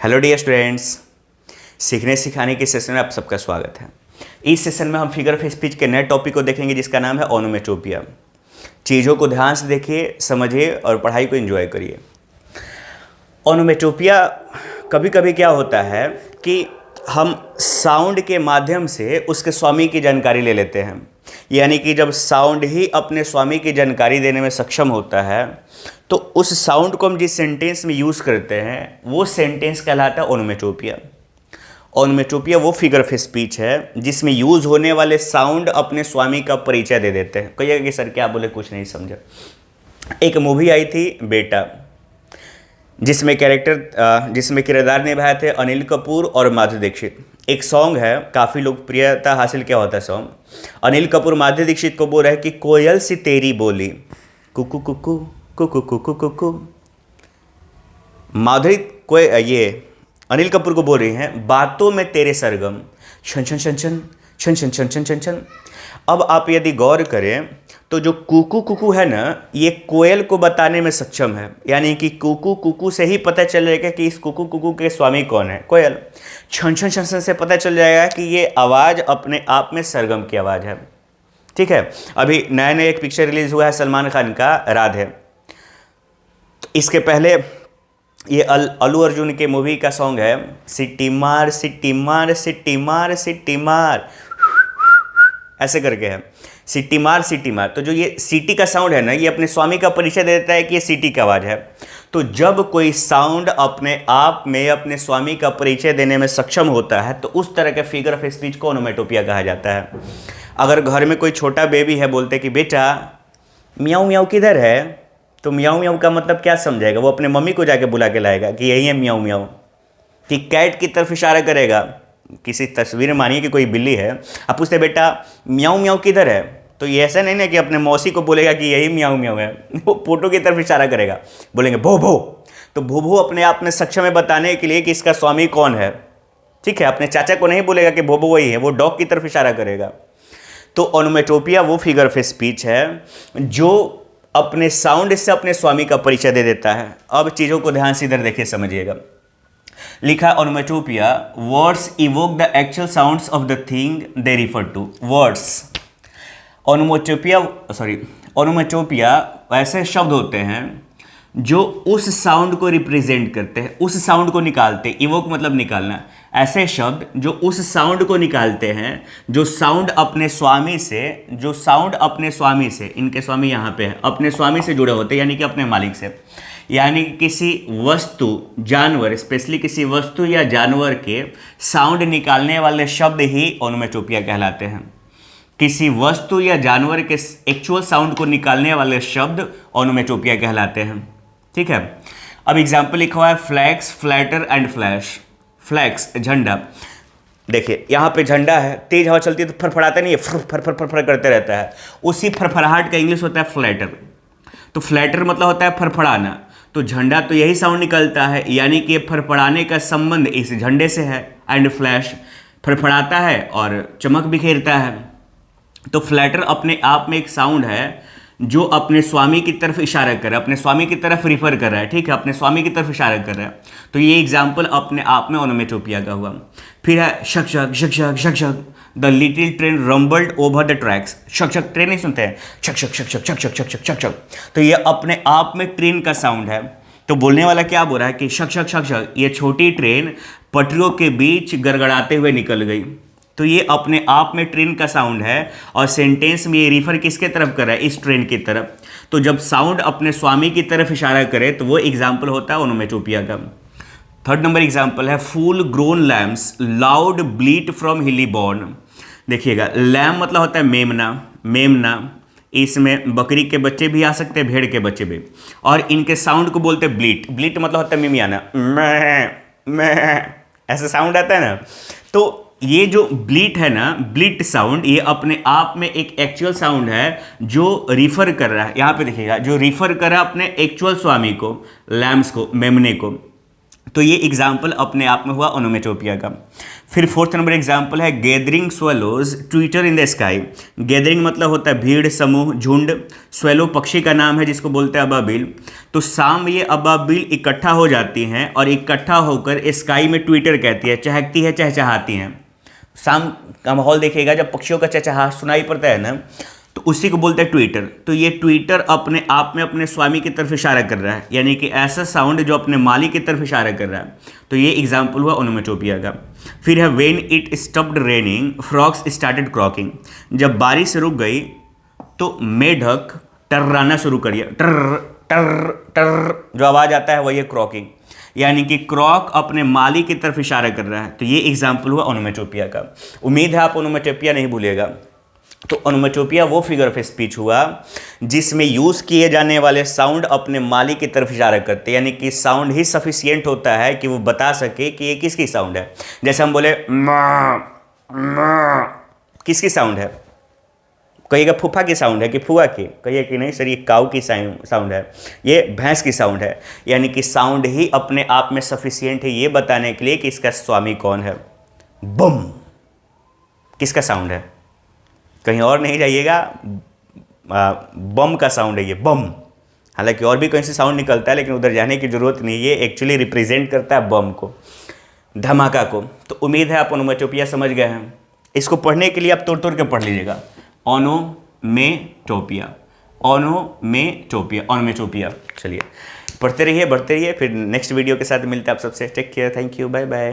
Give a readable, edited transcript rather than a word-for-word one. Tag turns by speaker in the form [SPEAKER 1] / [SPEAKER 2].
[SPEAKER 1] Hello dear students, सीखने सिखाने के सेशन में आप सबका स्वागत है। इस सेशन में हम फिगर ऑफ स्पीच के नए टॉपिक को देखेंगे जिसका नाम है ओनोमेटोपिया। चीज़ों को ध्यान से देखिए, समझिए और पढ़ाई को एंजॉय करिए। ओनोमेटोपिया कभी कभी क्या होता है कि हम साउंड के माध्यम से उसके स्वामी की जानकारी ले लेते हैं, यानी कि जब साउंड ही अपने स्वामी की जानकारी देने में सक्षम होता है तो उस साउंड को हम जिस सेंटेंस में यूज़ करते हैं वो सेंटेंस कहलाता है ओनोमेटोपिया। ओनोमेटोपिया वो फिगर ऑफ स्पीच है जिसमें यूज़ होने वाले साउंड अपने स्वामी का परिचय दे देते हैं। कहिएगा कि सर क्या बोले, कुछ नहीं समझा। एक मूवी आई थी बेटा, जिसमें किरदार निभाए थे अनिल कपूर और माधुरी दीक्षित। एक सॉन्ग है, काफ़ी लोकप्रियता हासिल किया होता है सॉन्ग। अनिल कपूर माधुरी दीक्षित को बोल रहे हैं कि कोयल सी तेरी बोली कुकू कुकू कुकू कुकू कुकू। माधुरी को ये अनिल कपूर को बोल रही हैं बातों में तेरे सरगम छन छन छन छन छन छन छन छन छन छन। अब आप यदि गौर करें तो जो कुकू कुकू है ना, ये कोयल को बताने में सक्षम है, यानी कि कुकू कुकू से ही पता चल जाएगा कि इस कुकू कुकू के स्वामी कौन है, कोयल। छन छन छन छन से पता चल जाएगा कि ये आवाज़ अपने आप में सरगम की आवाज़ है। ठीक है। अभी नया नया एक पिक्चर रिलीज़ हुआ है सलमान खान का, राधे। तो इसके पहले ये अल्लू अर्जुन के मूवी का सॉन्ग है सिटी मार सिटी मार सिटी मार सिटी मार, ऐसे करके है सिटी मार सिटी मार। तो जो ये सिटी का साउंड है ना, ये अपने स्वामी का परिचय देता है कि ये सिटी की आवाज़ है। तो जब कोई साउंड अपने आप में अपने स्वामी का परिचय देने में सक्षम होता है तो उस तरह के फिगर ऑफ स्पीच को ओनोमेटोपिया कहा जाता है। अगर घर में कोई छोटा बेबी है, बोलते कि बेटा म्याऊ म्याऊ किधर है, तो म्याऊ म्याऊ का मतलब क्या समझेगा? वो अपने मम्मी को जाके बुला के लाएगा कि यही है म्याऊ म्याऊ। कि कैट की तरफ इशारा करेगा। किसी तस्वीर में मानिए कि कोई बिल्ली है, आप पूछते बेटा म्याऊ म्याऊ किधर है, तो ये ऐसा नहीं ना कि अपने मौसी को बोलेगा कि यही म्याऊ म्याऊ है। वो फोटो की तरफ इशारा करेगा, बोलेंगे भो भो। तो भो भो अपने आप में सक्षम है बताने के लिए कि इसका स्वामी कौन है। ठीक है। अपने चाचा को नहीं बोलेगा कि भो भो वही है, वो डॉग की तरफ इशारा करेगा। तो ओनोमेटोपिया वो फिगर ऑफ स्पीच है जो अपने साउंड से अपने स्वामी का परिचय दे देता है। अब चीज़ों को ध्यान से इधर देखिए, समझिएगा। लिखा onomatopoeia words evoke the actual sounds of the thing they refer to. Words onomatopoeia ऐसे शब्द होते हैं जो उस साउंड को रिप्रेजेंट करते हैं, उस साउंड को निकालते हैं। इवोक मतलब निकालना। ऐसे शब्द जो उस साउंड को निकालते हैं, जो साउंड अपने स्वामी से, इनके स्वामी यहाँ पे है, अपने स्वामी से जुड़े होते हैं, यानी कि अपने मालिक से। यानी कि किसी वस्तु, जानवर, स्पेशली किसी वस्तु या जानवर के साउंड निकालने वाले शब्द ही ओनोमेटोपिया कहलाते हैं। किसी वस्तु या जानवर के एक्चुअल साउंड को निकालने वाले शब्द ओनोमेटोपिया कहलाते हैं। ठीक है। अब एग्जाम्पल लिखा हुआ है flags, flutter and flash. Flags झंडा, देखिए यहाँ पे झंडा है, तेज हवा चलती है तो फरफड़ाता नहीं है, फर फर फर फर फर करते रहता है। उसी फरफराहट का इंग्लिश होता है फ्लैटर। तो फ्लैटर मतलब होता है फरफड़ाना। तो झंडा तो यही साउंड निकलता है, यानी कि फरफड़ाने का संबंध इस झंडे से है। एंड फ्लैश फरफड़ाता है और चमक बिखेरता है। तो फ्लैटर अपने आप में एक साउंड है जो अपने स्वामी की तरफ इशारा कर रहा है, अपने स्वामी की तरफ रिफर कर रहा है। ठीक है, अपने स्वामी की तरफ इशारा कर रहा है। तो ये एग्जाम्पल अपने आप में ओनोमेटोपिया का हुआ। फिर है शक शक शक शक शक शक the little train rumbled over the tracks. शक शक, ट्रेन नहीं सुनते हैं, शक शक शक शक शक शक शक शक शक शक। तो ये अपने आप में ट्रेन का साउंड है। तो बोलने वाला क्या बोल रहा है कि शक शक शक शक, ये छोटी ट्रेन पटरियों के बीच गड़गड़ाते हुए निकल गई। तो ये अपने आप में ट्रेन का साउंड है और सेंटेंस में ये रिफर किसके तरफ कर रहा है? इस ट्रेन की तरफ। तो जब साउंड अपने स्वामी की तरफ इशारा करे तो वो एग्जाम्पल होता है ओनोमेटोपिया का। थर्ड नंबर एग्जाम्पल है full grown lambs loud bleat from hilly bourn. देखिएगा, लैम मतलब होता है मेमना। मेमना, इसमें बकरी के बच्चे भी आ सकते हैं, भेड़ के बच्चे भी, और इनके साउंड को बोलते हैं ब्लीट। ब्लीट मतलब होता है मिमियाना, मैं ऐसा साउंड आता है ना। तो ये जो ब्लीट है ना, ब्लीट साउंड, ये अपने आप में एक एक्चुअल साउंड है जो रिफर कर रहा है। यहाँ पे देखिएगा, जो रिफर कर रहा है अपने एक्चुअल स्वामी को, लैम्स को, मेमने को। तो ये एग्जाम्पल अपने आप में हुआ ओनोमेटोपिया का। फिर फोर्थ नंबर एग्जाम्पल है gathering swallows Twitter in the sky. Gathering मतलब होता है भीड़, समूह, झुंड। स्वेलो पक्षी का नाम है जिसको बोलते हैं अबाबिल। तो शाम ये अबाबिल इकट्ठा हो जाती हैं और इकट्ठा होकर स्काई में ट्विटर कहती है, चहकती है, चहचहाती हैं। शाम का माहौल देखिएगा, जब पक्षियों का चहचहा सुनाई पड़ता है ना, तो उसी को बोलते हैं ट्विटर। तो ये ट्विटर अपने आप में अपने स्वामी की तरफ इशारा कर रहा है, यानी कि ऐसा साउंड जो अपने मालिक की तरफ इशारा कर रहा है। तो ये एग्जाम्पल हुआ ओनोमेटोपिया का। फिर है when it stopped raining frogs started croaking. जब बारिश रुक गई तो मेढक टर्राना शुरू करिए, टर टर टर, जो आवाज़ आता है वही है क्रॉकिंग, यानी कि क्रॉक अपने मालिक की तरफ इशारा कर रहा है। तो ये एग्जाम्पल हुआ ओनोमेटोपिया का। उम्मीद है आप ओनोमेटोपिया नहीं भूलिएगा। तो ओनोमेटोपिया वो फिगर ऑफ स्पीच हुआ जिसमें यूज़ किए जाने वाले साउंड अपने मालिक की तरफ इशारा करते हैं, यानी कि साउंड ही सफिशियंट होता है कि वो बता सके कि ये किसकी साउंड है। जैसे हम बोले माँ माँ, किसकी साउंड है? कहिएगा फूफा की साउंड है कि फुआ की, कहिए कि नहीं सर ये काऊ की साउंड है, ये भैंस की साउंड है। यानी कि साउंड ही अपने आप में सफिशियंट है ये बताने के लिए कि इसका स्वामी कौन है। बम किसका साउंड है? कहीं और नहीं जाइएगा, बम का साउंड है ये, बम। हालांकि और भी कहीं से साउंड निकलता है लेकिन उधर जाने की ज़रूरत नहीं, ये एक्चुअली रिप्रेजेंट करता है बम को, धमाका को। तो उम्मीद है आप ओनोमेटोपिया समझ गए हैं। इसको पढ़ने के लिए आप तोड़ तोड़ के पढ़ लीजिएगा। Onomatopoeia, onomatopoeia, onomatopoeia. चलिए पढ़ते रहिए, बढ़ते रहिए। फिर नेक्स्ट वीडियो के साथ मिलते हैं आप सबसे। Take care, thank you, bye bye.